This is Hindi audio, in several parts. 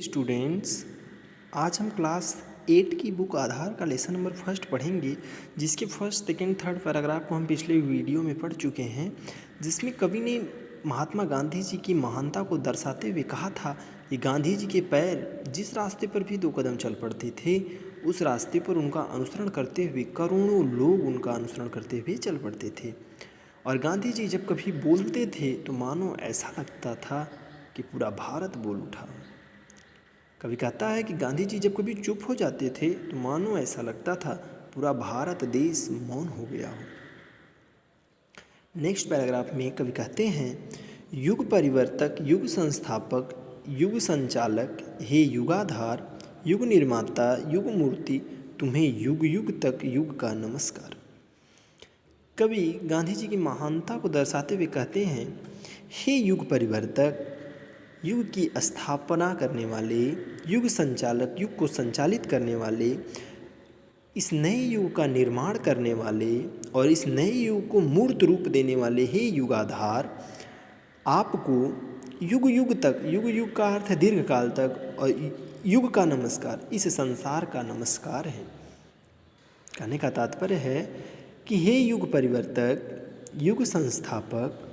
स्टूडेंट्स, आज हम क्लास 8 की बुक आधार का लेसन नंबर फर्स्ट पढ़ेंगे, जिसके फर्स्ट सेकंड थर्ड पैराग्राफ को हम पिछले वीडियो में पढ़ चुके हैं, जिसमें कवि ने महात्मा गांधी जी की महानता को दर्शाते हुए कहा था कि गांधी जी के पैर जिस रास्ते पर भी 2 कदम चल पड़ते थे, उस रास्ते पर उनका अनुसरण करते हुए करोड़ों लोग उनका अनुसरण करते हुए चल पड़ते थे। और गांधी जी जब कभी बोलते थे तो मानो ऐसा लगता था कि पूरा भारत बोल उठा। कवि कहता है कि गांधी जी जब कभी चुप हो जाते थे तो मानो ऐसा लगता था पूरा भारत देश मौन हो गया हो। नेक्स्ट पैराग्राफ में कवि कहते हैं, युग परिवर्तक, युग संस्थापक, युग संचालक, हे युगाधार, युग निर्माता, युग मूर्ति, तुम्हें युग युग तक युग का नमस्कार। कवि गांधी जी की महानता को दर्शाते हुए कहते हैं, हे युग परिवर्तक, युग की स्थापना करने वाले, युग संचालक, युग को संचालित करने वाले, इस नए युग का निर्माण करने वाले और इस नए युग को मूर्त रूप देने वाले, हे युगाधार, आपको युग युग तक, युग युग का अर्थ है दीर्घ काल तक, और युग का नमस्कार, इस संसार का नमस्कार है। कहने का तात्पर्य है कि हे युग परिवर्तक, युग संस्थापक,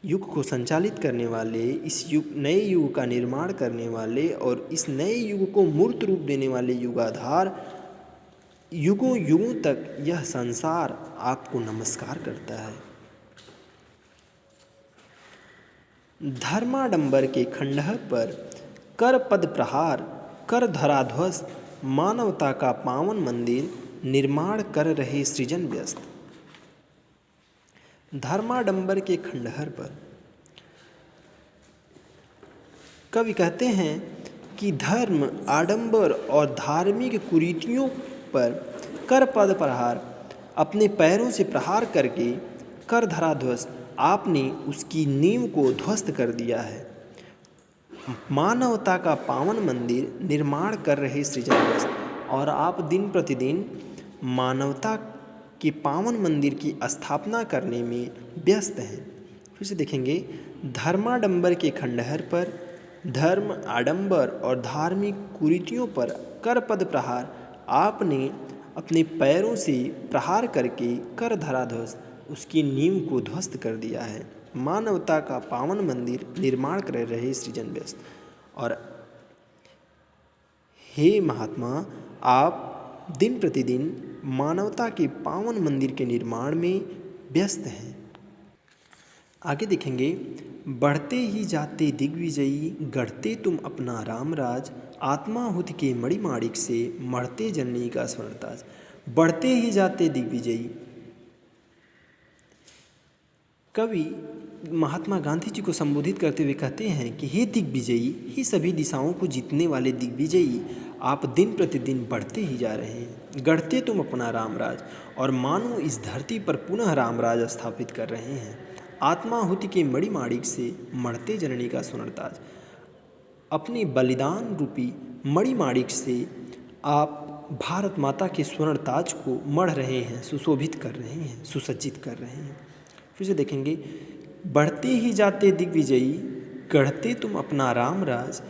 युग को संचालित करने वाले, इस युग नए युग का निर्माण करने वाले और इस नए युग को मूर्त रूप देने वाले युगाधार, युगों युगों तक यह संसार आपको नमस्कार करता है। धर्माडंबर के खंडहर पर कर पद प्रहार, कर धराध्वस्त, मानवता का पावन मंदिर निर्माण कर रहे सृजन व्यस्त। धर्माडंबर के खंडहर पर कवि कहते हैं कि धर्म, आडंबर और धार्मिक कुरीतियों पर कर पद प्रहार, अपने पैरों से प्रहार करके कर धराध्वस्त, आपने उसकी नींव को ध्वस्त कर दिया है। मानवता का पावन मंदिर निर्माण कर रहे सृजनव्यस्त, और आप दिन प्रतिदिन मानवता के पावन मंदिर की स्थापना करने में व्यस्त हैं। फिर से देखेंगे, धर्माडंबर के खंडहर पर धर्म, आडंबर और धार्मिक कुरीतियों पर कर पद प्रहार, आपने अपने पैरों से प्रहार करके कर धराध्वस्त, उसकी नींव को ध्वस्त कर दिया है। मानवता का पावन मंदिर निर्माण कर रहे सृजन व्यस्त, और हे महात्मा, आप दिन प्रतिदिन मानवता के पावन मंदिर के निर्माण में व्यस्त हैं। आगे देखेंगे, बढ़ते ही जाते दिग्विजयी, गढ़ते तुम अपना रामराज, आत्माहुति के मणिमाणिक से मढ़ते जननी का स्वर्णताज। बढ़ते ही जाते दिग्विजयी, कवि महात्मा गांधी जी को संबोधित करते हुए कहते हैं कि हे दिग्विजयी, ही सभी दिशाओं को जीतने वाले दिग्विजयी, आप दिन प्रतिदिन बढ़ते ही जा रहे हैं। गढ़ते तुम अपना रामराज, और मानो इस धरती पर पुनः रामराज स्थापित कर रहे हैं। आत्माहुति के मणिमाणिक से मढ़ते जननी का स्वर्णताज, अपने बलिदान रूपी मणिमाणिक से आप भारत माता के स्वर्णताज को मढ़ रहे हैं, सुशोभित कर रहे हैं, सुसज्जित कर रहे हैं। फिर से देखेंगे, बढ़ते ही जाते दिग्विजयी, गढ़ते तुम अपना रामराज,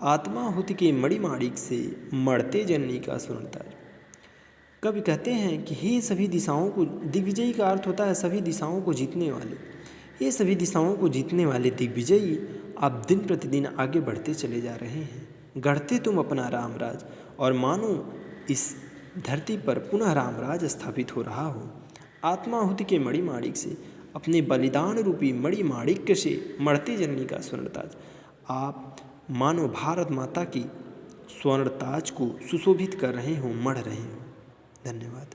आत्माहुति के मणिमाणिक से मढ़ते जननी का स्वर्णताज। कवि कहते हैं कि हे सभी दिशाओं को, दिग्विजयी का अर्थ होता है सभी दिशाओं को जीतने वाले, ये सभी दिशाओं को जीतने वाले दिग्विजयी, आप दिन प्रतिदिन आगे बढ़ते चले जा रहे हैं। गढ़ते तुम अपना रामराज, और मानो इस धरती पर पुनः रामराज स्थापित हो रहा हो। आत्माहुति के मणिमाणिक से, अपने बलिदान रूपी मणिमाणिक्य से मढ़ते जननी का स्वर्णताज, आप मानो भारत माता की स्वर्णताज को सुशोभित कर रहे हो, मढ़ रहे हो। धन्यवाद।